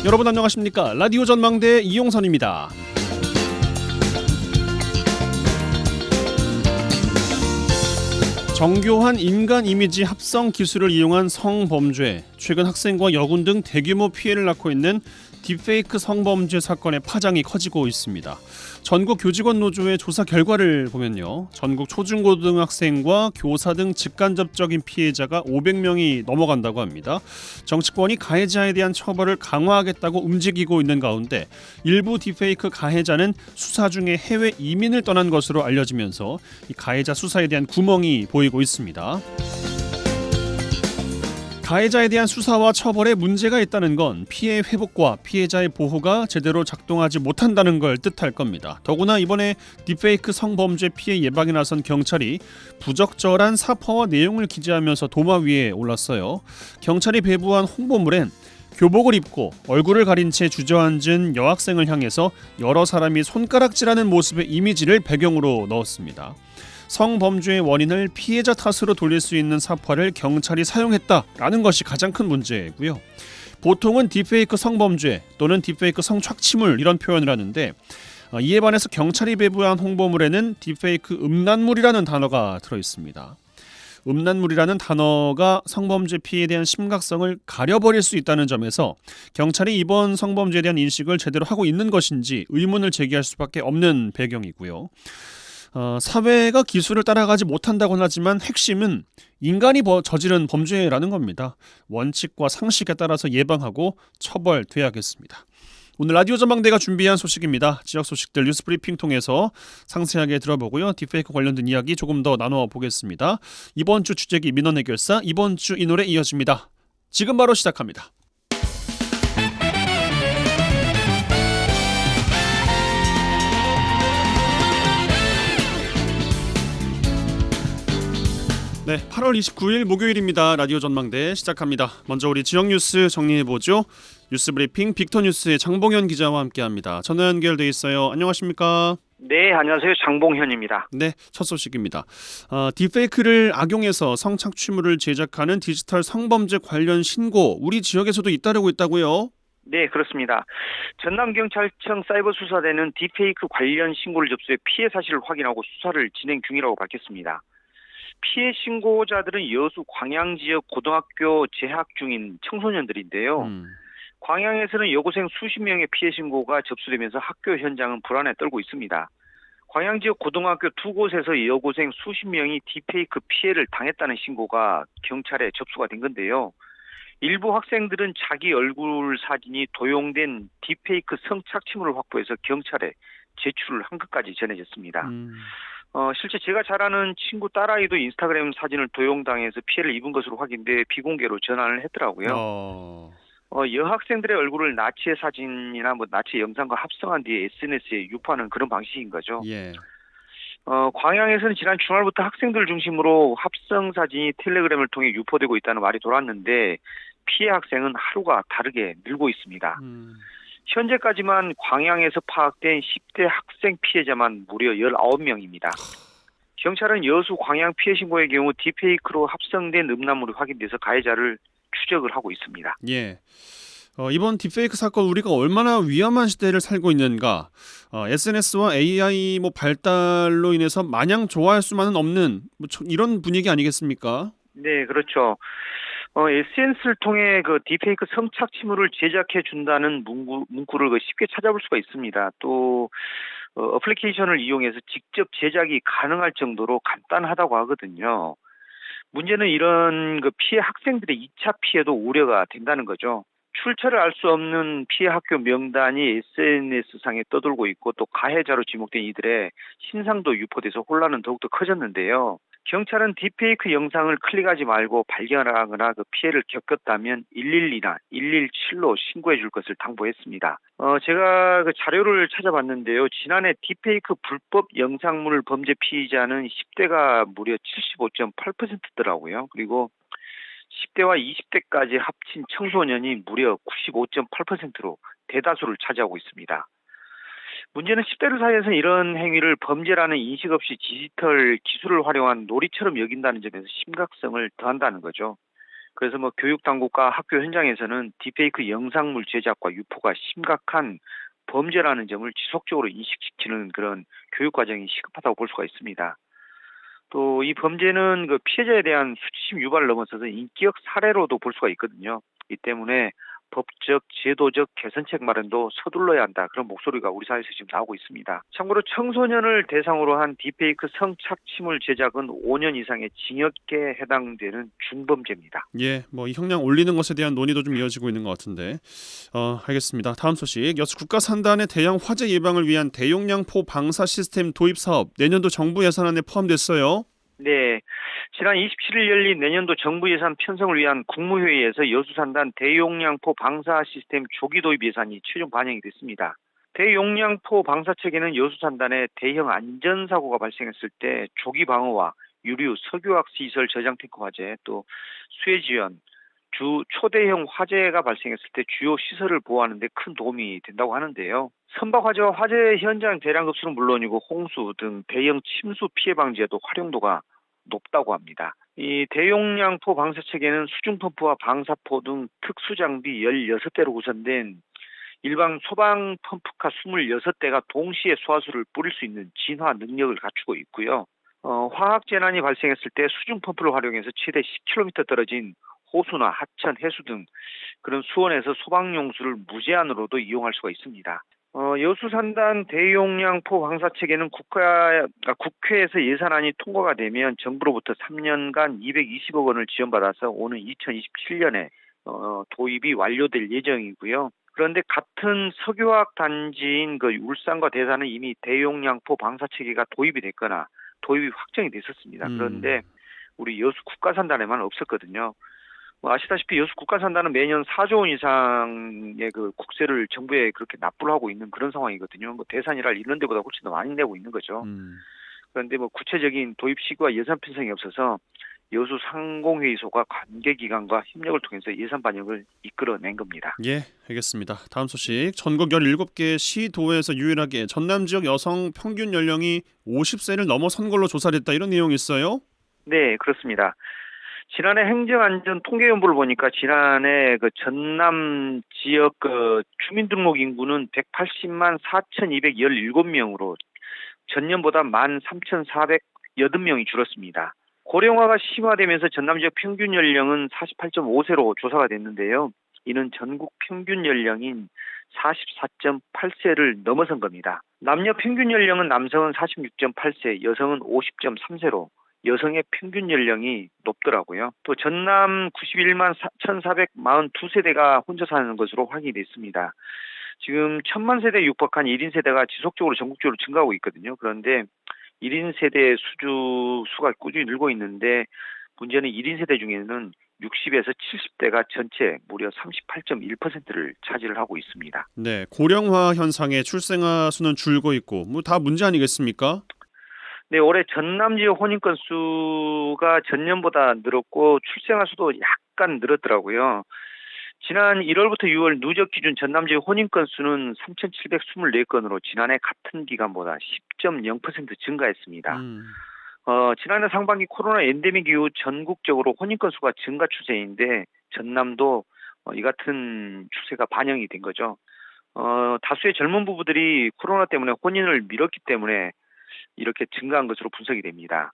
여러분 안녕하십니까? 라디오 전망대 이용선입니다. 정교한 인간 이미지 합성 기술을 이용한 성범죄, 최근 학생과 여군 등 대규모 피해를 낳고 있는 딥페이크 성범죄 사건의 파장이 커지고 있습니다. 전국 교직원 노조의 조사 결과를 보면요, 전국 초중고등학생과 교사 등 직간접적인 피해자가 500명이 넘어간다고 합니다. 정치권이 가해자에 대한 처벌을 강화하겠다고 움직이고 있는 가운데 일부 딥페이크 가해자는 수사 중에 해외 이민을 떠난 것으로 알려지면서 이 가해자 수사에 대한 구멍이 보이고 있습니다. 가해자에 대한 수사와 처벌에 문제가 있다는 건 피해 회복과 피해자의 보호가 제대로 작동하지 못한다는 걸 뜻할 겁니다. 더구나 이번에 딥페이크 성범죄 피해 예방에 나선 경찰이 부적절한 사파와 내용을 기재하면서 도마 위에 올랐어요. 경찰이 배부한 홍보물엔 교복을 입고 얼굴을 가린 채 주저앉은 여학생을 향해서 여러 사람이 손가락질하는 모습의 이미지를 배경으로 넣었습니다. 성범죄의 원인을 피해자 탓으로 돌릴 수 있는 사파를 경찰이 사용했다라는 것이 가장 큰 문제고요. 보통은 딥페이크 성범죄 또는 딥페이크 성착취물 이런 표현을 하는데, 이에 반해서 경찰이 배부한 홍보물에는 딥페이크 음란물이라는 단어가 들어있습니다. 음란물이라는 단어가 성범죄 피해에 대한 심각성을 가려버릴 수 있다는 점에서 경찰이 이번 성범죄에 대한 인식을 제대로 하고 있는 것인지 의문을 제기할 수밖에 없는 배경이고요. 사회가 기술을 따라가지 못한다고는 하지만 핵심은 인간이 저지른 범죄라는 겁니다. 원칙과 상식에 따라서 예방하고 처벌돼야겠습니다. 오늘 라디오 전망대가 준비한 소식입니다. 지역 소식들 뉴스브리핑 통해서 상세하게 들어보고요. 딥페이크 관련된 이야기 조금 더 나눠보겠습니다. 이번 주 주제기 민원 해결사, 이번 주 이 노래 이어집니다. 지금 바로 시작합니다. 네, 8월 29일 목요일입니다. 라디오 전망대 시작합니다. 먼저 우리 지역 뉴스 정리해보죠. 뉴스브리핑 빅터뉴스의 장봉현 기자와 함께합니다. 전화 연결돼 있어요. 안녕하십니까? 네, 안녕하세요. 장봉현입니다. 네, 첫 소식입니다. 딥페이크를 악용해서 성착취물을 제작하는 디지털 성범죄 관련 신고, 우리 지역에서도 잇따르고 있다고요? 네, 그렇습니다. 전남경찰청 사이버수사대는 딥페이크 관련 신고를 접수해 피해 사실을 확인하고 수사를 진행 중이라고 밝혔습니다. 피해 신고자들은 여수 광양 지역 고등학교 재학 중인 청소년들인데요. 광양에서는 여고생 수십 명의 피해 신고가 접수되면서 학교 현장은 불안에 떨고 있습니다. 광양 지역 고등학교 두 곳에서 여고생 수십 명이 딥페이크 피해를 당했다는 신고가 경찰에 접수가 된 건데요. 일부 학생들은 자기 얼굴 사진이 도용된 딥페이크 성착취물을 확보해서 경찰에 제출을 한 것까지 전해졌습니다. 실제 제가 잘 아는 친구 딸아이도 인스타그램 사진을 도용당해서 피해를 입은 것으로 확인돼 비공개로 전환을 했더라고요. 여학생들의 얼굴을 나치의 사진이나 나치 영상과 합성한 뒤에 SNS에 유포하는 그런 방식인 거죠. 예. 광양에서는 지난 주말부터 학생들 중심으로 합성 사진이 텔레그램을 통해 유포되고 있다는 말이 돌았는데 피해 학생은 하루가 다르게 늘고 있습니다. 현재까지만 광양에서 파악된 10대 학생 피해자만 무려 19명입니다. 경찰은 여수 광양 피해 신고의 경우 딥페이크로 합성된 음란물이 확인돼서 가해자를 추적을 하고 있습니다. 예. 이번 딥페이크 사건 우리가 얼마나 위험한 시대를 살고 있는가, SNS와 AI 발달로 인해서 마냥 좋아할 수만은 없는 이런 분위기 아니겠습니까? 네, 그렇죠. SNS를 통해 그 딥페이크 성착취물을 제작해 준다는 문구를 쉽게 찾아볼 수가 있습니다. 또 어플리케이션을 이용해서 직접 제작이 가능할 정도로 간단하다고 하거든요. 문제는 이런 피해 학생들의 2차 피해도 우려가 된다는 거죠. 출처를 알 수 없는 피해 학교 명단이 SNS상에 떠돌고 있고 또 가해자로 지목된 이들의 신상도 유포돼서 혼란은 더욱더 커졌는데요. 경찰은 딥페이크 영상을 클릭하지 말고 발견하거나 그 피해를 겪었다면 112나 117로 신고해 줄 것을 당부했습니다. 제가 그 자료를 찾아봤는데요. 지난해 딥페이크 불법 영상물 범죄 피의자는 10대가 무려 75.8%더라고요. 그리고 10대와 20대까지 합친 청소년이 무려 95.8%로 대다수를 차지하고 있습니다. 문제는 10대들 사이에서 이런 행위를 범죄라는 인식 없이 디지털 기술을 활용한 놀이처럼 여긴다는 점에서 심각성을 더한다는 거죠. 그래서 뭐 교육 당국과 학교 현장에서는 딥페이크 영상물 제작과 유포가 심각한 범죄라는 점을 지속적으로 인식시키는 그런 교육 과정이 시급하다고 볼 수가 있습니다. 또 이 범죄는 그 피해자에 대한 수치심 유발을 넘어서서 인격 살해로도 볼 수가 있거든요. 이 때문에 법적, 제도적 개선책 마련도 서둘러야 한다. 그런 목소리가 우리 사회에서 지금 나오고 있습니다. 참고로 청소년을 대상으로 한 딥페이크 성착취물 제작은 5년 이상의 징역에 해당되는 중범죄입니다. 예, 뭐 이 형량 올리는 것에 대한 논의도 좀 이어지고 있는 것 같은데, 알겠습니다. 다음 소식, 여수 국가산단의 대형 화재 예방을 위한 대용량포 방사 시스템 도입 사업 내년도 정부 예산안에 포함됐어요. 네, 지난 27일 열린 내년도 정부 예산 편성을 위한 국무회의에서 여수산단 대용량포 방사 시스템 조기 도입 예산이 최종 반영이 됐습니다. 대용량포 방사체계는 여수산단에 대형 안전사고가 발생했을 때 조기 방어와 유류, 석유화학 시설 저장 탱크 화재, 또 수해 지원, 초대형 화재가 발생했을 때 주요 시설을 보호하는 데 큰 도움이 된다고 하는데요. 선박 화재와 화재 현장 대량 급수는 물론이고 홍수 등 대형 침수 피해 방지에도 활용도가 높다고 합니다. 이 대용량포 방사체계는 수중 펌프와 방사포 등 특수 장비 16대로 구성된 일반 소방 펌프카 26대가 동시에 소화수를 뿌릴 수 있는 진화 능력을 갖추고 있고요. 화학 재난이 발생했을 때 수중 펌프를 활용해서 최대 10km 떨어진 호수나 하천, 해수 등 그런 수원에서 소방용수를 무제한으로도 이용할 수가 있습니다. 여수산단 대용량포 방사체계는 국회에서 예산안이 통과가 되면 정부로부터 3년간 220억 원을 지원받아서 오는 2027년에 도입이 완료될 예정이고요. 그런데 같은 석유화학 단지인 그 울산과 대산은 이미 대용량포 방사체계가 도입이 됐거나 도입이 확정이 됐었습니다. 그런데 우리 여수 국가산단에만 없었거든요. 아시다시피 여수 국가산단은 매년 4조 원 이상의 그 국세를 정부에 그렇게 납부를 하고 있는 그런 상황이거든요. 뭐 대산이라 이런 데보다 훨씬 더 많이 내고 있는 거죠. 그런데 뭐 구체적인 도입 시기와 예산 편성이 없어서 여수 상공회의소가 관계기관과 협력을 통해서 예산 반영을 이끌어낸 겁니다. 예, 알겠습니다. 다음 소식, 전국 17개 시도에서 유일하게 전남 지역 여성 평균 연령이 50세를 넘어선 걸로 조사됐다, 이런 내용이 있어요? 네, 그렇습니다. 지난해 행정안전 통계연보를 보니까 지난해 그 전남 지역 그 주민등록 인구는 180만 4,217명으로 전년보다 13,408명이 줄었습니다. 고령화가 심화되면서 전남 지역 평균 연령은 48.5세로 조사가 됐는데요. 이는 전국 평균 연령인 44.8세를 넘어선 겁니다. 남녀 평균 연령은 남성은 46.8세, 여성은 50.3세로 여성의 평균 연령이 높더라고요. 또 전남 91만 1,442세대가 혼자 사는 것으로 확인이 됐습니다. 지금 1,000만 세대 육박한 1인 세대가 지속적으로 전국적으로 증가하고 있거든요. 그런데 1인 세대 수가 꾸준히 늘고 있는데 문제는 1인 세대 중에는 60에서 70대가 전체 무려 38.1%를 차지를 하고 있습니다. 네, 고령화 현상에 출생아 수는 줄고 있고 뭐 다 문제 아니겠습니까? 네, 올해 전남 지역 혼인 건수가 전년보다 늘었고 출생아 수도 약간 늘었더라고요. 지난 1월부터 6월 누적 기준 전남 지역 혼인 건수는 3,724건으로 지난해 같은 기간보다 10.0% 증가했습니다. 지난해 상반기 코로나 엔데믹 이후 전국적으로 혼인 건수가 증가 추세인데 전남도 이 같은 추세가 반영이 된 거죠. 다수의 젊은 부부들이 코로나 때문에 혼인을 미뤘기 때문에 이렇게 증가한 것으로 분석이 됩니다.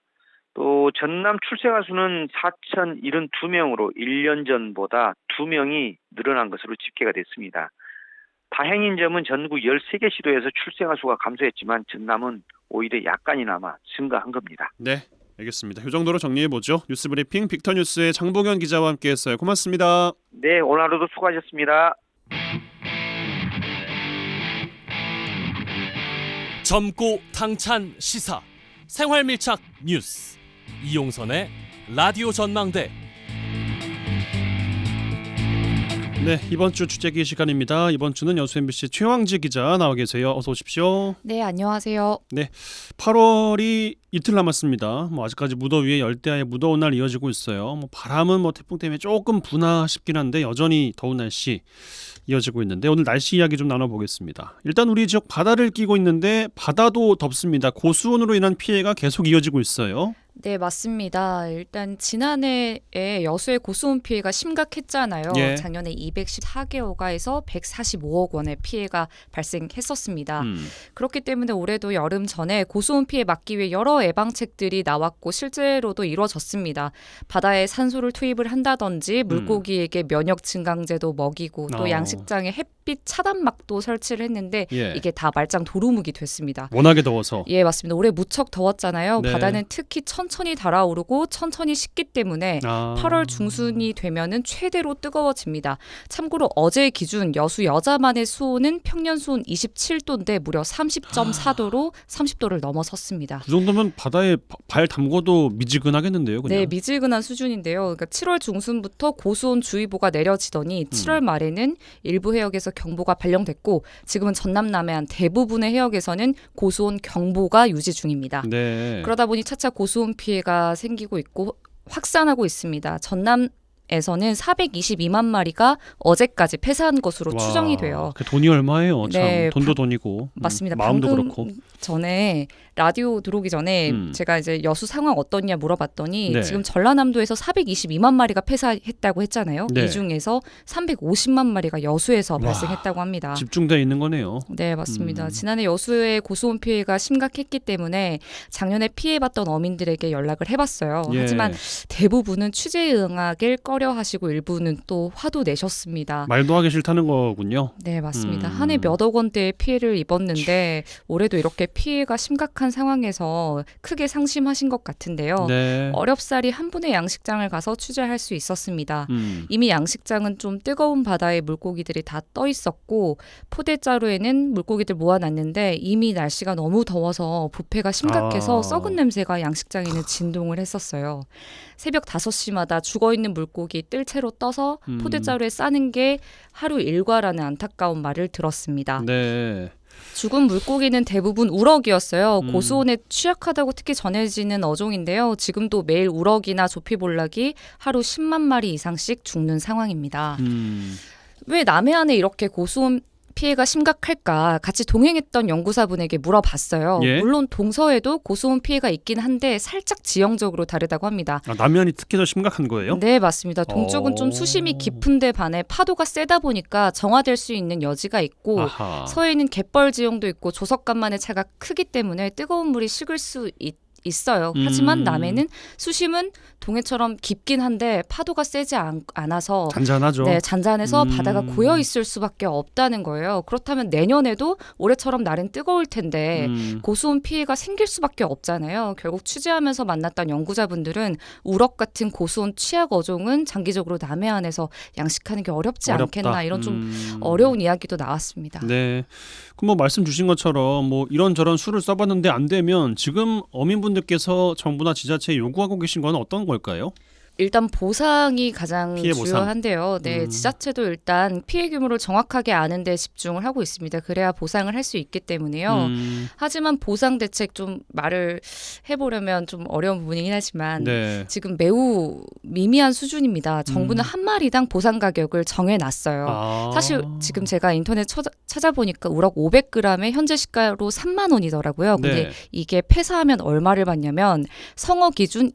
또 전남 출생아 수는 4,072명으로 1년 전보다 2명이 늘어난 것으로 집계가 됐습니다. 다행인 점은 전국 13개 시도에서 출생아 수가 감소했지만 전남은 오히려 약간이나마 증가한 겁니다. 네, 알겠습니다. 이 정도로 정리해보죠. 뉴스브리핑 빅터뉴스의 장보경 기자와 함께했어요. 고맙습니다. 네, 오늘 하루도 수고하셨습니다. 젊고 당찬 시사 생활밀착 뉴스 이용선의 라디오 전망대. 네, 이번 주 주제기 시간입니다. 이번 주는 여수 MBC 최황지 기자 나와 계세요. 어서 오십시오. 네, 안녕하세요. 네, 8월이 이틀 남았습니다. 아직까지 무더위에 열대야의 무더운 날 이어지고 있어요. 바람은 태풍 때문에 조금 분화 싶긴 한데 여전히 더운 날씨 이어지고 있는데 오늘 날씨 이야기 좀 나눠보겠습니다. 일단 우리 지역 바다를 끼고 있는데 바다도 덥습니다. 고수온으로 인한 피해가 계속 이어지고 있어요. 네, 맞습니다. 일단 지난해에 여수의 고수온 피해가 심각했잖아요. 예. 작년에 214개호가에서 145억 원의 피해가 발생했었습니다. 그렇기 때문에 올해도 여름 전에 고수온 피해 막기 위해 여러 예방책들이 나왔고 실제로도 이루어졌습니다. 바다에 산소를 투입을 한다든지 물고기에게 면역 증강제도 먹이고 또 양식장에 햇빛 차단막도 설치를 했는데 예. 이게 다 말짱 도루묵이 됐습니다. 워낙에 더워서. 예, 맞습니다. 올해 무척 더웠잖아요. 네. 바다는 특히 천천히 달아오르고 천천히 식기 때문에 8월 중순이 되면은 최대로 뜨거워집니다. 참고로 어제 기준 여수 여자만의 수온은 평년 수온 27도인데 무려 30.4도로 30도를 넘어섰습니다. 그 정도면 바다에 발 담궈도 미지근하겠는데요, 그냥. 네, 미지근한 수준인데요. 그러니까 7월 중순부터 고수온 주의보가 내려지더니 7월 말에는 일부 해역에서 경보가 발령됐고 지금은 전남 남해안 대부분의 해역에서는 고수온 경보가 유지 중입니다. 네. 그러다 보니 차차 고수온 피해가 생기고 있고 확산하고 있습니다. 전남에서는 422만 마리가 어제까지 폐사한 것으로 와, 추정이 돼요. 그 돈이 얼마예요? 참 네, 돈도 돈이고. 맞습니다. 마음도 방금 그렇고. 전에 라디오 들어오기 전에 제가 이제 여수 상황 어떻냐 물어봤더니 네. 지금 전라남도에서 422만 마리가 폐사했다고 했잖아요. 네. 이 중에서 350만 마리가 여수에서 발생했다고 합니다. 집중돼 있는 거네요. 네, 맞습니다. 지난해 여수의 고수온 피해가 심각했기 때문에 작년에 피해봤던 어민들에게 연락을 해봤어요. 예. 하지만 대부분은 취재에 응하길 꺼려하시고 일부는 또 화도 내셨습니다. 말도 하기 싫다는 거군요. 네, 맞습니다. 한 해 몇 억 원대의 피해를 입었는데 올해도 이렇게 피해가 심각한 상황에서 크게 상심하신 것 같은데요. 네. 어렵사리 한 분의 양식장을 가서 취재할 수 있었습니다. 음. 이미 양식장은 좀 뜨거운 바다에 물고기들이 다 떠 있었고 포대자루에는 물고기들 모아놨는데 이미 날씨가 너무 더워서 부패가 심각해서 썩은 냄새가 양식장에는 진동을 했었어요. 새벽 5시마다 죽어있는 물고기 뜰채로 떠서 포대자루에 싸는 게 하루 일과라는 안타까운 말을 들었습니다. 네. 죽은 물고기는 대부분 우럭이었어요. 고수온에 취약하다고 특히 전해지는 어종인데요. 지금도 매일 우럭이나 조피볼락이 하루 10만 마리 이상씩 죽는 상황입니다. 왜 남해안에 이렇게 고수온 피해가 심각할까 같이 동행했던 연구사분에게 물어봤어요. 예? 물론 동서에도 고수온 피해가 있긴 한데 살짝 지형적으로 다르다고 합니다. 아, 남해안이 특히 더 심각한 거예요? 네, 맞습니다. 동쪽은 좀 수심이 깊은데 반해 파도가 세다 보니까 정화될 수 있는 여지가 있고 아하. 서해는 갯벌 지형도 있고 조석간만의 차가 크기 때문에 뜨거운 물이 식을 수 있어요. 하지만 남해는 수심은 동해처럼 깊긴 한데 파도가 세지 않아서 잔잔하죠. 네, 잔잔해서 바다가 고여 있을 수밖에 없다는 거예요. 그렇다면 내년에도 올해처럼 날은 뜨거울 텐데 고수온 피해가 생길 수밖에 없잖아요. 결국 취재하면서 만났던 연구자분들은 우럭 같은 고수온 취약 어종은 장기적으로 남해안에서 양식하는 게 어렵지 어렵다. 않겠나 이런 좀 어려운 이야기도 나왔습니다. 네. 그럼 뭐 말씀 주신 것처럼 뭐 이런저런 수를 써봤는데 안 되면 지금 어민분들께서 정부나 지자체에 요구하고 계신 건 어떤 걸까요? 일단 보상이 가장 피해 보상. 주요한데요. 네, 지자체도 일단 피해 규모를 정확하게 아는 데 집중을 하고 있습니다. 그래야 보상을 할 수 있기 때문에요. 하지만 보상 대책 좀 말을 해보려면 좀 어려운 부분이긴 하지만 네. 지금 매우 미미한 수준입니다. 정부는 한 마리당 보상 가격을 정해놨어요. 아. 사실 지금 제가 인터넷 찾아보니까 우럭 500g에 현재 시가로 3만 원이더라고요. 근데 네. 이게 폐사하면 얼마를 받냐면 성어 기준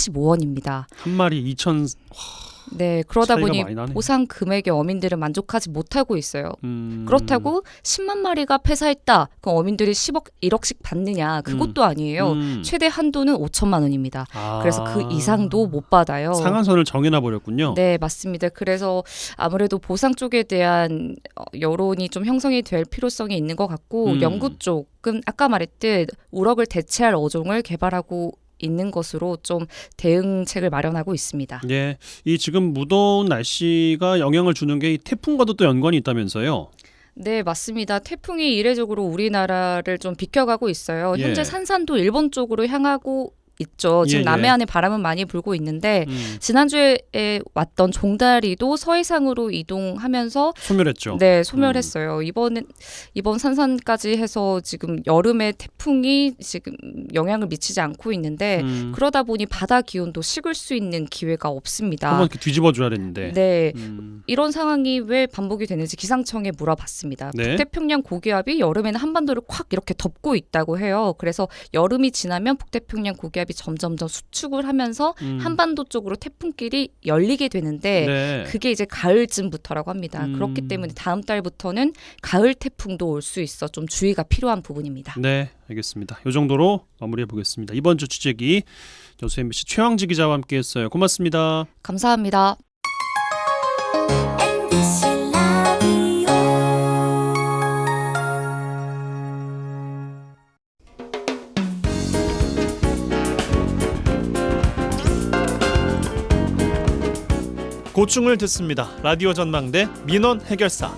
2,045원입니다. 한 마리 2천. 네, 그러다 차이가 보니 많이 나네. 보상 금액에 어민들은 만족하지 못하고 있어요. 음. 그렇다고 10만 마리가 폐사했다. 그럼 어민들이 1억씩 받느냐? 그것도 아니에요. 최대 한도는 5천만 원입니다. 아. 그래서 그 이상도 못 받아요. 상한선을 정해놔 버렸군요. 네, 맞습니다. 그래서 아무래도 보상 쪽에 대한 여론이 좀 형성이 될 필요성이 있는 것 같고 연구 쪽은 아까 말했듯 우럭을 대체할 어종을 개발하고 있는 것으로 좀 대응책을 마련하고 있습니다. 예, 이 지금 무더운 날씨가 영향을 주는 게 이 태풍과도 또 연관이 있다면서요? 네, 맞습니다. 태풍이 이례적으로 우리나라를 좀 비켜가고 있어요. 현재 예. 산산도 일본 쪽으로 향하고 있죠. 지금 예, 예. 남해안에 바람은 많이 불고 있는데 지난주에 왔던 종다리도 서해상으로 이동하면서 소멸했죠. 네, 소멸했어요. 이번 산산까지 해서 지금 여름에 태풍이 지금 영향을 미치지 않고 있는데 그러다 보니 바다 기온도 식을 수 있는 기회가 없습니다. 한번 이렇게 뒤집어 줘야 되는데. 네. 이런 상황이 왜 반복이 되는지 기상청에 물어봤습니다. 네. 북태평양 고기압이 여름에는 한반도를 콱 이렇게 덮고 있다고 해요. 그래서 여름이 지나면 북태평양 고기압이 점점점 수축을 하면서 한반도 쪽으로 태풍길이 열리게 되는데 네. 그게 이제 가을쯤부터라고 합니다. 그렇기 때문에 다음 달부터는 가을 태풍도 올 수 있어 좀 주의가 필요한 부분입니다. 네, 알겠습니다. 이 정도로 마무리해 보겠습니다. 이번 주 취재기 여수 MBC 최황지 기자와 함께했어요. 고맙습니다. 감사합니다. MBC 라디오 고충을 듣습니다. 라디오 전망대 민원 해결사.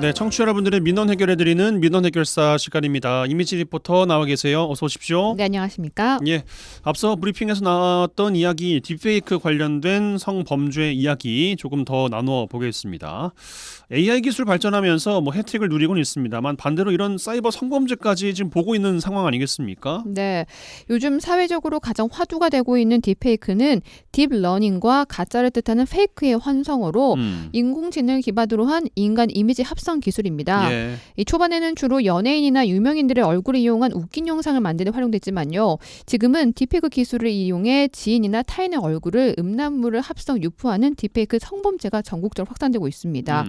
네, 청취자 여러분들의 민원 해결해드리는 민원 해결사 시간입니다. 이미지 리포터 나와 계세요. 어서 오십시오. 네, 안녕하십니까? 예, 앞서 브리핑에서 나왔던 이야기 딥페이크 관련된 성범죄 이야기 조금 더 나눠 보겠습니다. AI 기술 발전하면서 뭐 혜택을 누리고는 있습니다만 반대로 이런 사이버 성범죄까지 지금 보고 있는 상황 아니겠습니까? 네, 요즘 사회적으로 가장 화두가 되고 있는 딥페이크는 딥러닝과 가짜를 뜻하는 페이크의 환성어로 인공지능을 기반으로 한 인간 이미지 합성 기술입니다. 예. 이 초반에는 주로 연예인이나 유명인들의 얼굴을 이용한 웃긴 영상을 만드는 데 활용됐지만요. 지금은 딥페이크 기술을 이용해 지인이나 타인의 얼굴을 음란물을 합성 유포하는 딥페이크 성범죄가 전국적으로 확산되고 있습니다.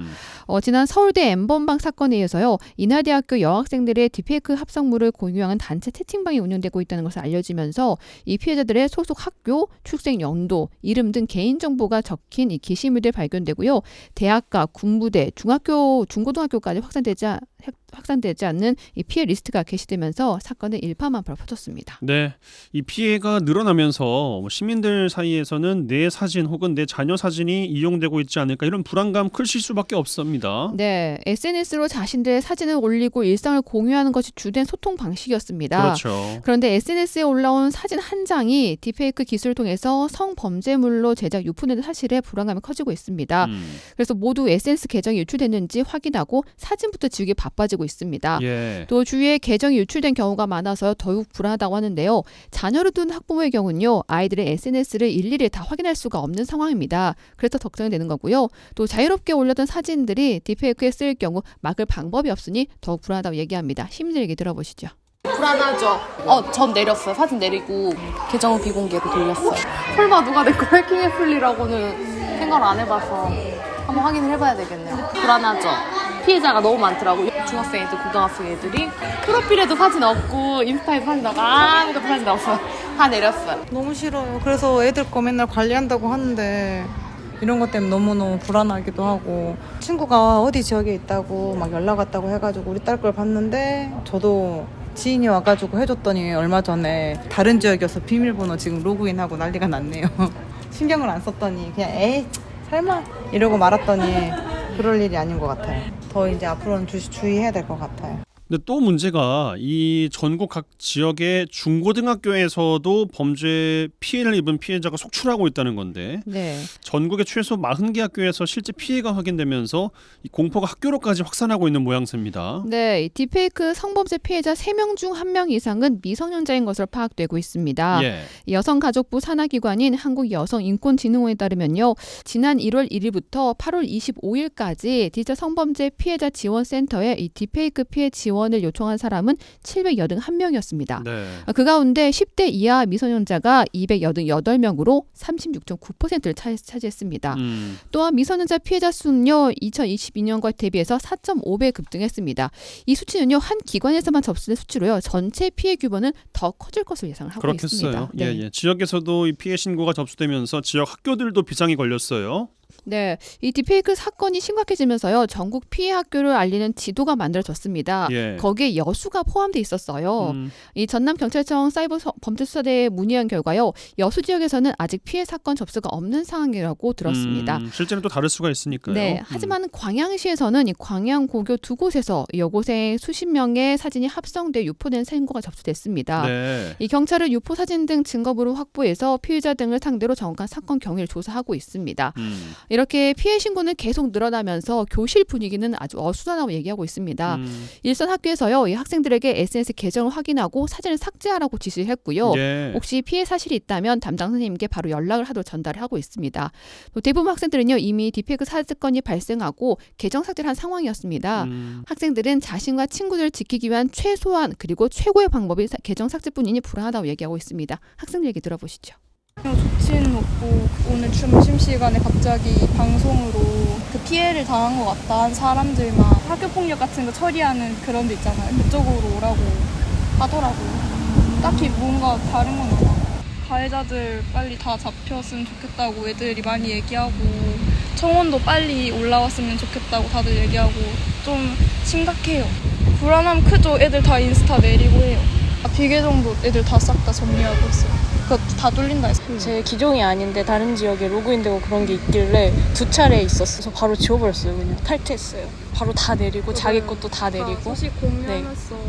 지난 서울대 N번방 사건에 이어서요. 인하대학교 여학생들의 딥페이크 합성물을 공유하는 단체 채팅방이 운영되고 있다는 것을 알려지면서 이 피해자들의 소속 학교, 출생 연도, 이름 등 개인정보가 적힌 이 게시물들이 발견되고요. 대학가, 군부대, 중학교, 중고등학교까지 확산되지 않는 이 피해 리스트가 게시되면서 사건은 일파만파로 퍼졌습니다. 네, 이 피해가 늘어나면서 시민들 사이에서는 내 사진 혹은 내 자녀 사진이 이용되고 있지 않을까 이런 불안감 크실 수밖에 없습니다. 네, SNS로 자신들의 사진을 올리고 일상을 공유하는 것이 주된 소통 방식이었습니다. 그렇죠. 그런데 SNS에 올라온 사진 한 장이 딥페이크 기술을 통해서 성범죄물로 제작 유포된 사실에 불안감이 커지고 있습니다. 그래서 모두 SNS 계정이 유출됐는지 확인하고 사진부터 지우기 바빠지고 있습니다. 예. 또 주위에 계정이 유출된 경우가 많아서 더욱 불안하다고 하는데요. 자녀를 둔 학부모의 경우는요. 아이들의 SNS를 일일이 다 확인할 수가 없는 상황입니다. 그래서 걱정이 되는 거고요. 또 자유롭게 올렸던 사진들이 딥페이크에 쓰일 경우 막을 방법이 없으니 더욱 불안하다고 얘기합니다. 시민들 얘기 들어보시죠. 불안하죠. 전 내렸어요. 사진 내리고 계정은 비공개로 돌렸어요. 설마 누가 내 거 해킹했을리라고는 생각을 안 해봐서 한번 확인을 해봐야 되겠네요. 불안하죠. 피해자가 너무 많더라고요. 중학생 애들, 고등학생 애들이 프로필에도 사진 없고 인스타에도 사진 없고 아무것도 사진 없어요. 다 내렸어요. 너무 싫어요. 그래서 애들 거 맨날 관리한다고 하는데 이런 것 때문에 너무너무 불안하기도 하고 친구가 어디 지역에 있다고 막 연락 왔다고 해가지고 우리 딸 걸 봤는데 저도 지인이 와가지고 해줬더니 얼마 전에 다른 지역이어서 비밀번호 지금 로그인하고 난리가 났네요. 신경을 안 썼더니 그냥 에이 설마 이러고 말았더니 그럴 일이 아닌 것 같아요. 더 이제 앞으로는 주의해야 될 것 같아요. 근데 또 문제가 이 전국 각 지역의 중고등학교에서도 범죄 피해를 입은 피해자가 속출하고 있다는 건데 네. 전국의 최소 40개 학교에서 실제 피해가 확인되면서 이 공포가 학교로까지 확산하고 있는 모양새입니다. 네, 이 딥페이크 성범죄 피해자 3명 중 1명 이상은 미성년자인 것으로 파악되고 있습니다. 예. 여성가족부 산하기관인 한국여성인권진흥원에 따르면요. 지난 1월 1일부터 8월 25일까지 디지털 성범죄 피해자 지원센터에 이 딥페이크 피해 지원을 요청한 사람은 781명이었습니다. 네. 그 가운데 10대 이하 미성년자가 288명으로 36.9%를 차지했습니다. 또한 미성년자 피해자 수는요. 2022년과 대비해서 4.5배 급등했습니다. 이 수치는요. 한 기관에서만 접수된 수치로요. 전체 피해 규모는 더 커질 것으로 예상을 하고 그렇겠어요. 있습니다. 예, 예. 지역에서도 이 피해 신고가 접수되면서 지역 학교들도 비상이 걸렸어요. 네, 이 딥페이크 사건이 심각해지면서요. 전국 피해 학교를 알리는 지도가 만들어졌습니다. 예. 거기에 여수가 포함돼 있었어요. 이 전남경찰청 사이버 범죄수사대에 문의한 결과요. 여수 지역에서는 아직 피해 사건 접수가 없는 상황이라고 들었습니다. 실제는 또 다를 수가 있으니까요. 네, 하지만 광양시에서는 이 광양 고교 2곳에서 여고생 수십 명의 사진이 합성돼 유포된 신고가 접수됐습니다. 네. 이 경찰은 유포 사진 등 증거물을 확보해서 피해자 등을 상대로 정확한 사건 경위를 조사하고 있습니다. 이렇게 피해 신고는 계속 늘어나면서 교실 분위기는 아주 어수선하다고 얘기하고 있습니다. 일선 학교에서요, 이 학생들에게 SNS 계정을 확인하고 사진을 삭제하라고 지시를 했고요. 예. 혹시 피해 사실이 있다면 담당 선생님께 바로 연락을 하도록 전달을 하고 있습니다. 또 대부분 학생들은요, 이미 딥페이크 사건이 발생하고 계정 삭제를 한 상황이었습니다. 학생들은 자신과 친구들을 지키기 위한 최소한 그리고 최고의 방법이 계정 삭제뿐이니 불안하다고 얘기하고 있습니다. 학생들 얘기 들어보시죠. 좋지는 않고 오늘 점심시간에 갑자기 방송으로 그 피해를 당한 것 같다 한 사람들만 학교폭력 같은 거 처리하는 그런 데 있잖아요. 그쪽으로 오라고 하더라고요. 딱히 뭔가 다른 건 없어요. 가해자들 빨리 다 잡혔으면 좋겠다고 애들이 많이 얘기하고 청원도 빨리 올라왔으면 좋겠다고 다들 얘기하고 좀 심각해요. 불안함 크죠. 애들 다 인스타 내리고 해요. 비계정도 애들 다 싹 다 정리하고 있어요. 그거 다 뚫린다 했어요. 제 기종이 아닌데 다른 지역에 로그인되고 그런 게 있길래 2차례 있었어요. 그래서 바로 지워버렸어요. 그냥 탈퇴했어요. 바로 다 내리고 자기 것도 다 내리고. 소식 공유하면서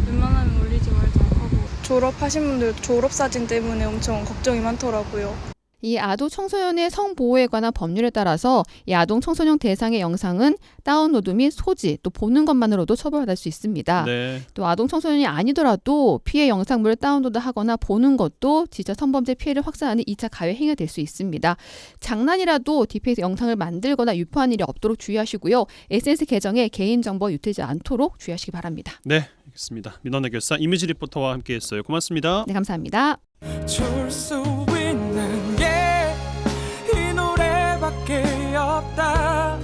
웬만하면 올리지 말자 하고. 졸업하신 분들 졸업사진 때문에 엄청 걱정이 많더라고요. 이 아동 청소년의 성보호에 관한 법률에 따라서 이 아동 청소년 대상의 영상은 다운로드 및 소지 또 보는 것만으로도 처벌받을 수 있습니다. 네. 또 아동 청소년이 아니더라도 피해 영상물을 다운로드하거나 보는 것도 진짜 성범죄 피해를 확산하는 2차 가해 행위가 될 수 있습니다. 장난이라도 딥페이크 영상을 만들거나 유포하는 일이 없도록 주의하시고요. SNS 계정에 개인정보 유출되지 않도록 주의하시기 바랍니다. 네, 알겠습니다. 민원 해결사 이미지 리포터와 함께했어요. 고맙습니다. 네, 감사합니다. 줄 수 있는 게 이 노래밖에 없다.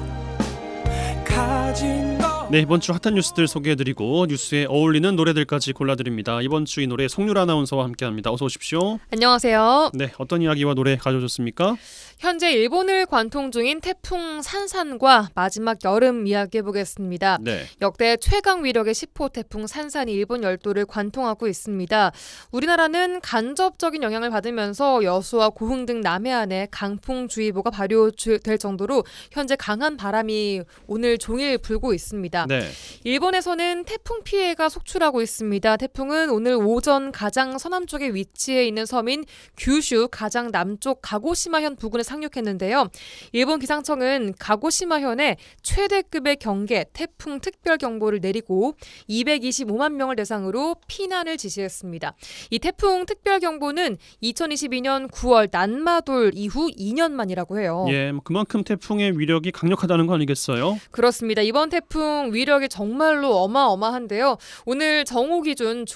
가진 거. 네, 이번 주 핫한 뉴스들 소개해드리고 뉴스에 어울리는 노래들까지 골라드립니다. 이번 주 이 노래 송유라 아나운서와 함께합니다. 어서 오십시오. 안녕하세요. 네, 어떤 이야기와 노래 가져오셨습니까? 현재 일본을 관통 중인 태풍 산산과 마지막 여름 이야기해보겠습니다. 네. 역대 최강 위력의 10호 태풍 산산이 일본 열도를 관통하고 있습니다. 우리나라는 간접적인 영향을 받으면서 여수와 고흥 등 남해안에 강풍주의보가 발효될 정도로 현재 강한 바람이 오늘 종일 불고 있습니다. 네. 일본에서는 태풍 피해가 속출하고 있습니다. 태풍은 오늘 오전 가장 서남쪽에 위치해 있는 섬인 규슈 가장 남쪽 가고시마현 부근에 상륙했는데요. 일본 기상청은 가고시마현에 최대급의 경계 태풍 특별경보를 내리고 225만 명을 대상으로 피난을 지시했습니다. 이 태풍 특별경보는 2022년 9월 난마돌 이후 2년 만이라고 해요. 예, 그만큼 태풍의 위력이 강력하다는 거 아니겠어요? 그렇습니다. 이번 태풍 위력이 정말로 어마어마한데요. 오늘 정오 기준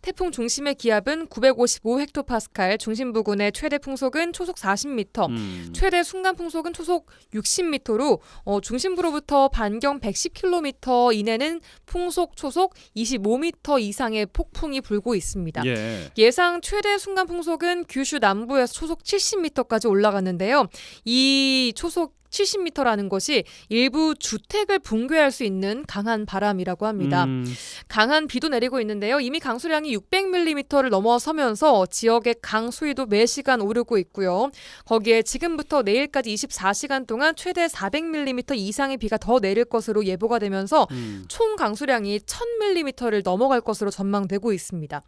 태풍 중심의 기압은 955헥토파스칼, 중심 부근의 최대 풍속은 초속 40m, 최대 순간 풍속은 초속 60m로 중심부로부터 반경 110km 이내는 풍속 초속 25m 이상의 폭풍이 불고 있습니다. 예상 최대 순간 풍속은 규슈 남부에서 초속 70m까지 올라갔는데요. 이 초속 70m라는 것이 일부 주택을 붕괴할 수 있는 강한 바람이라고 합니다. 강한 비도 내리고 있는데요. 이미 강수량이 600mm를 넘어서면서 지역의 강수위도 매시간 오르고 있고요. 거기에 지금부터 내일까지 24시간 동안 최대 400mm 이상의 비가 더 내릴 것으로 예보가 되면서 총 강수량이 1000mm를 넘어갈 것으로 전망되고 있습니다.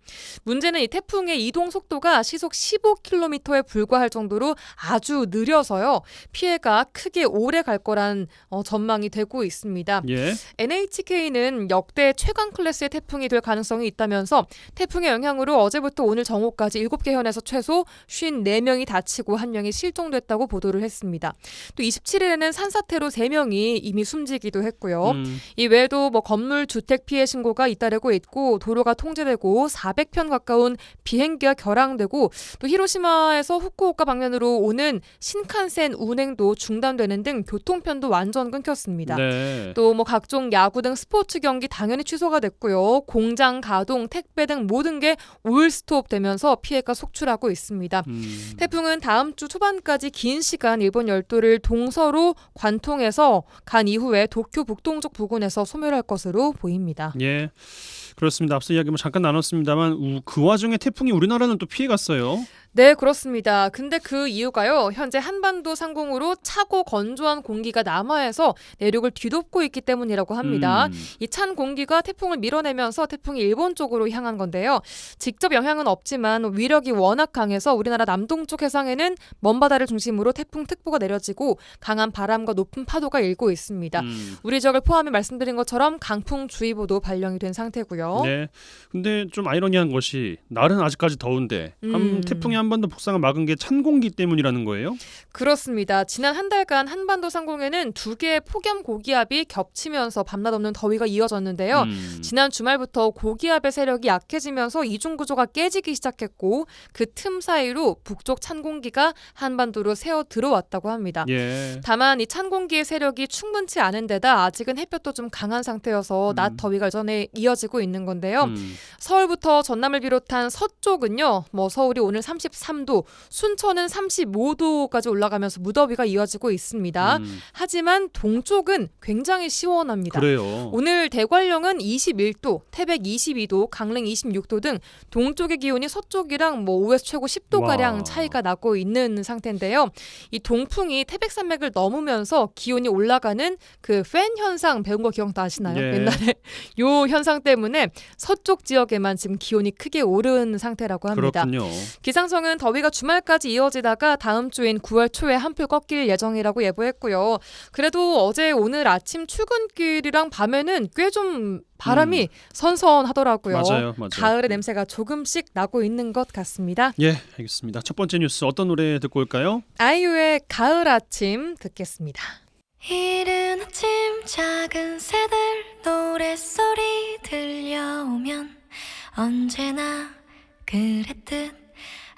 문제는 이 태풍의 이동 속도가 시속 15km에 불과할 정도로 아주 느려서요. 피해가 크게 오래 갈 거란 전망이 되고 있습니다. NHK는 역대 최강 클래스의 태풍이 될 가능성이 있다면서 태풍의 영향으로 어제부터 오늘 정오까지 7개 현에서 최소 54명이 다치고 1명이 실종됐다고 보도를 했습니다. 또 27일에는 산사태로 3명이 이미 숨지기도 했고요. 이 외에도 건물 주택 피해 신고가 잇따르고 있고 도로가 통제되고 400편 가까운 비행기가 결항되고 또 히로시마에서 후쿠오카 방면으로 오는 신칸센 운행도 중단되는 등 교통편도 완전 끊겼습니다. 또 각종 야구 등 스포츠 경기 당연히 취소가 됐고요. 공장 가동, 택배 등 모든 게 올스톱 되면서 피해가 속출하고 있습니다. 태풍은 다음 주 초반까지 긴 시간 일본 열도를 동서로 관통해서 간 이후에 도쿄 북동쪽 부근에서 소멸할 것으로 보입니다. 예. 그렇습니다. 앞서 이야기 잠깐 나눴습니다만 그 와중에 태풍이 우리나라는 또 피해갔어요. 네, 그렇습니다. 근데 그 이유가요. 현재 한반도 상공으로 차고 건조한 공기가 남하해서 내륙을 뒤덮고 있기 때문이라고 합니다. 이 찬 공기가 태풍을 밀어내면서 태풍이 일본 쪽으로 향한 건데요. 직접 영향은 없지만 위력이 워낙 강해서 우리나라 남동쪽 해상에는 먼바다를 중심으로 태풍특보가 내려지고 강한 바람과 높은 파도가 일고 있습니다. 우리 지역을 포함해 말씀드린 것처럼 강풍주의보도 발령이 된 상태고요. 네. 근데 좀 아이러니한 것이 날은 아직까지 더운데 태풍이 한반도 북상을 막은 게 찬 공기 때문이라는 거예요? 그렇습니다. 지난 한 달간 한반도 상공에는 두 개의 폭염 고기압이 겹치면서 밤낮 없는 더위가 이어졌는데요. 지난 주말부터 고기압의 세력이 약해지면서 이중 구조가 깨지기 시작했고 그 틈 사이로 북쪽 찬 공기가 한반도로 새어 들어왔다고 합니다. 예. 다만 이 찬 공기의 세력이 충분치 않은 데다 아직은 햇볕도 좀 강한 상태여서 낮 더위가 여전히 이어지고 있는 건데요. 서울부터 전남을 비롯한 서쪽은요. 서울이 오늘 33도, 순천은 35도까지 올라가면서 무더위가 이어지고 있습니다. 하지만 동쪽은 굉장히 시원합니다. 그래요. 오늘 대관령은 21도, 태백 22도, 강릉 26도 등 동쪽의 기온이 서쪽이랑 오후에서 최고 10도가량 와. 차이가 나고 있는 상태인데요. 이 동풍이 태백산맥을 넘으면서 기온이 올라가는 그 팬 현상 배운 거 기억나시나요? 예. 옛날에 요 현상 때문에 서쪽 지역에만 지금 기온이 크게 오른 상태라고 합니다. 그렇군요. 기상청은 더위가 주말까지 이어지다가 다음 주인 9월 초에 한풀 꺾일 예정이라고 예보했고요. 그래도 어제 오늘 아침 출근길이랑 밤에는 꽤 좀 바람이 선선하더라고요. 맞아요. 가을의 냄새가 조금씩 나고 있는 것 같습니다. 예, 알겠습니다. 첫 번째 뉴스 어떤 노래 듣고 올까요? 아이유의 가을 아침 듣겠습니다. 이른 아침 작은 새들 노랫소리 들려오면 언제나 그랬듯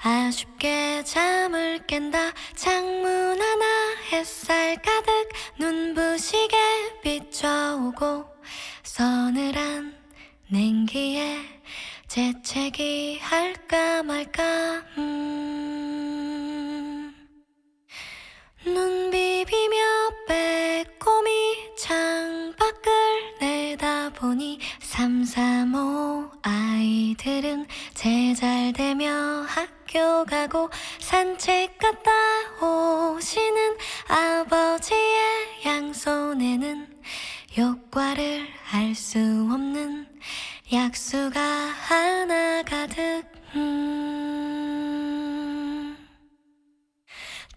아쉽게 잠을 깬다. 창문 하나 햇살 가득 눈부시게 비춰오고 서늘한 냉기에 재채기 할까 말까 눈 비비며 빼꼼히 창밖을 내다보니 335 아이들은 제잘되며 학교 가고 산책 갔다 오시는 아버지의 양손에는 효과를 알 수 없는 약수가 하나 가득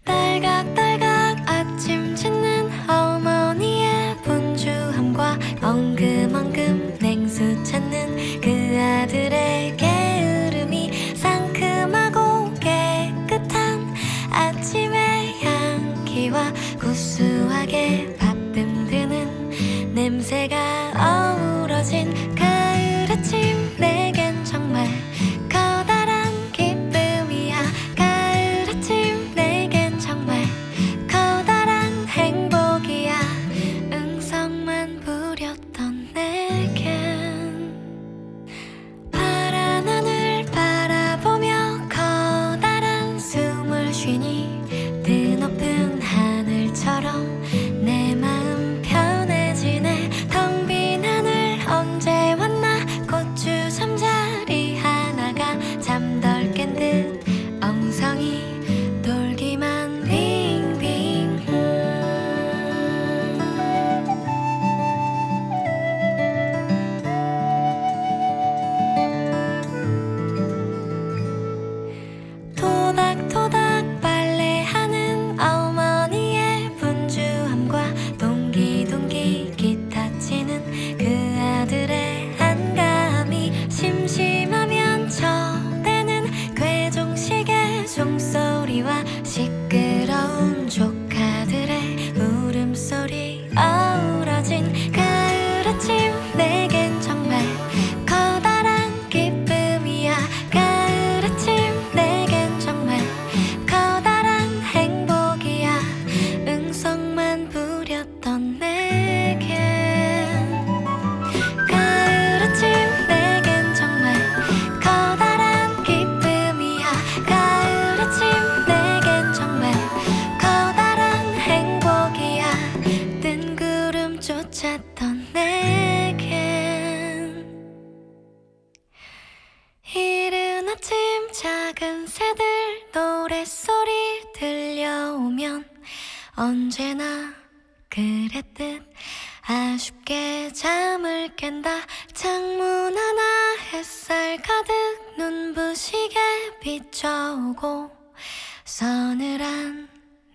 딸각딸각 아침 짓는 어머니의 분주함과 엉금엉금 냉수 찾는 그 아들의 게으름이 상큼하고 깨끗한 아침의 향기와 구수하게 밥듬 드는 냄새가 어우러진 가을 아침 내겐 정말 커다란 기쁨이야. 가을 아침 내겐 정말 커다란 행복이야. 응성만 부렸던 내겐 파란 하늘 바라보며 커다란 숨을 쉬니 드높은 하늘처럼 내 언제나 그랬듯 아쉽게 잠을 깬다. 창문 하나 햇살 가득 눈부시게 비춰오고 서늘한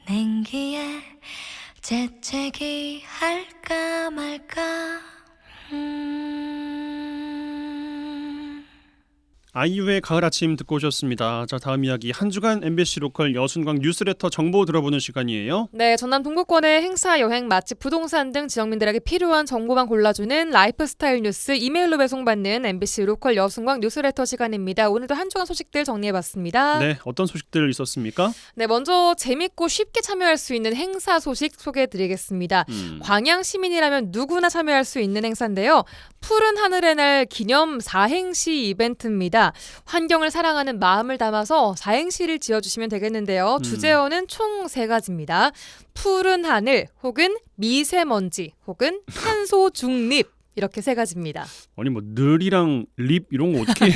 냉기에 재채기 할까 말까. 아이유의 가을 아침 듣고 오셨습니다. 자, 다음 이야기 한 주간 MBC 로컬 여순광 뉴스레터 정보 들어보는 시간이에요. 네, 전남 동구권의 행사, 여행, 맛집, 부동산 등 지역민들에게 필요한 정보만 골라주는 라이프스타일 뉴스 이메일로 배송받는 MBC 로컬 여순광 뉴스레터 시간입니다. 오늘도 한 주간 소식들 정리해봤습니다. 네, 어떤 소식들 있었습니까? 네, 먼저 재밌고 쉽게 참여할 수 있는 행사 소식 소개해드리겠습니다. 광양 시민이라면 누구나 참여할 수 있는 행사인데요. 푸른 하늘의 날 기념 4행시 이벤트입니다. 환경을 사랑하는 마음을 담아서 4행시를 지어주시면 되겠는데요. 주제어는 총 3가지입니다. 푸른 하늘 혹은 미세먼지 혹은 탄소 중립 이렇게 3가지입니다. 아니 뭐 늘이랑 립 이런 거 어떻게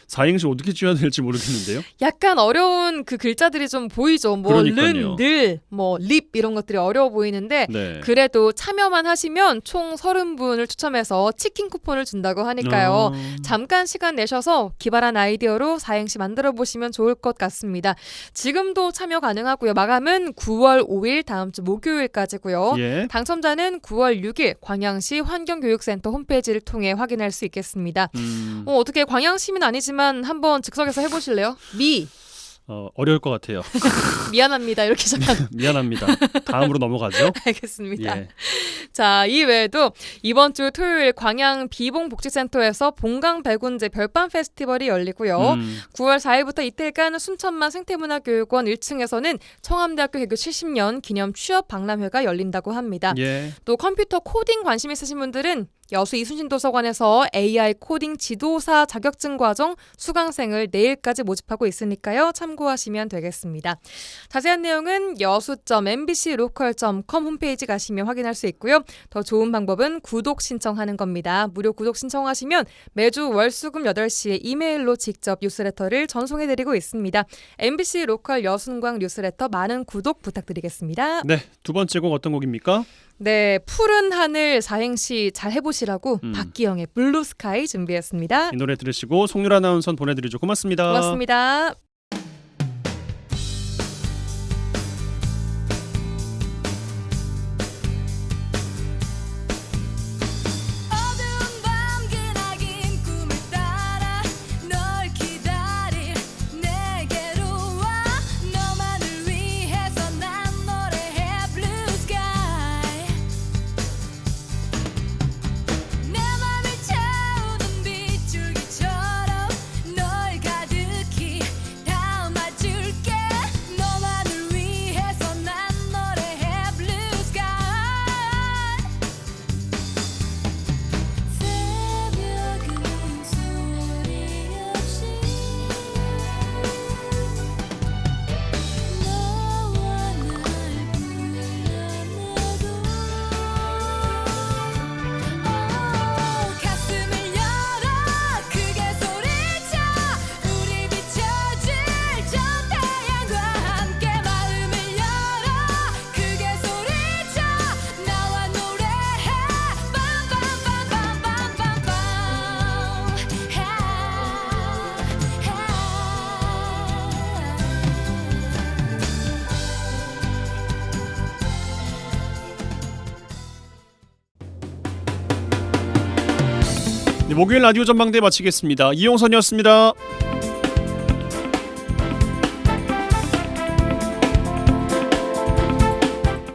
사행시 어떻게 지어야 될지 모르겠는데요. 약간 어려운 그 글자들이 좀 보이죠. 뭐 그러니까요. 른, 늘, 뭐 립 이런 것들이 어려워 보이는데 네. 그래도 참여만 하시면 총 30분을 추첨해서 치킨 쿠폰을 준다고 하니까요. 잠깐 시간 내셔서 기발한 아이디어로 4행시 만들어 보시면 좋을 것 같습니다. 지금도 참여 가능하고요. 마감은 9월 5일 다음 주 목요일까지고요. 예. 당첨자는 9월 6일 광양시 환경교육센터 홈페이지를 통해 확인할 수 있겠습니다. 어떻게 광양시민 아니지만 한번 즉석에서 해보실래요? 어려울 것 같아요. 미안합니다. 이렇게 시작하는. 미안합니다. 다음으로 넘어가죠. 알겠습니다. 예. 자, 이외에도 이번 주 토요일 광양 비봉복지센터에서 봉강백운제 별밤 페스티벌이 열리고요. 9월 4일부터 이틀간 순천만 생태문화교육원 1층에서는 청암대학교 개교 70년 기념 취업 박람회가 열린다고 합니다. 예. 또 컴퓨터 코딩 관심 있으신 분들은 여수 이순신 도서관에서 AI 코딩 지도사 자격증 과정 수강생을 내일까지 모집하고 있으니까요. 참고하시면 되겠습니다. 자세한 내용은 여수.mbclocal.com 홈페이지 가시면 확인할 수 있고요. 더 좋은 방법은 구독 신청하는 겁니다. 무료 구독 신청하시면 매주 월수금 8시에 이메일로 직접 뉴스레터를 전송해드리고 있습니다. MBC 로컬 여순광 뉴스레터 많은 구독 부탁드리겠습니다. 네, 두 번째 곡 어떤 곡입니까? 네, 푸른 하늘 4행시 잘 해보시라고 박기영의 블루스카이 준비했습니다. 이 노래 들으시고 송유라 아나운서 보내드리죠. 고맙습니다. 고맙습니다. 네, 목요일 라디오 전망대 마치겠습니다. 이용선이었습니다.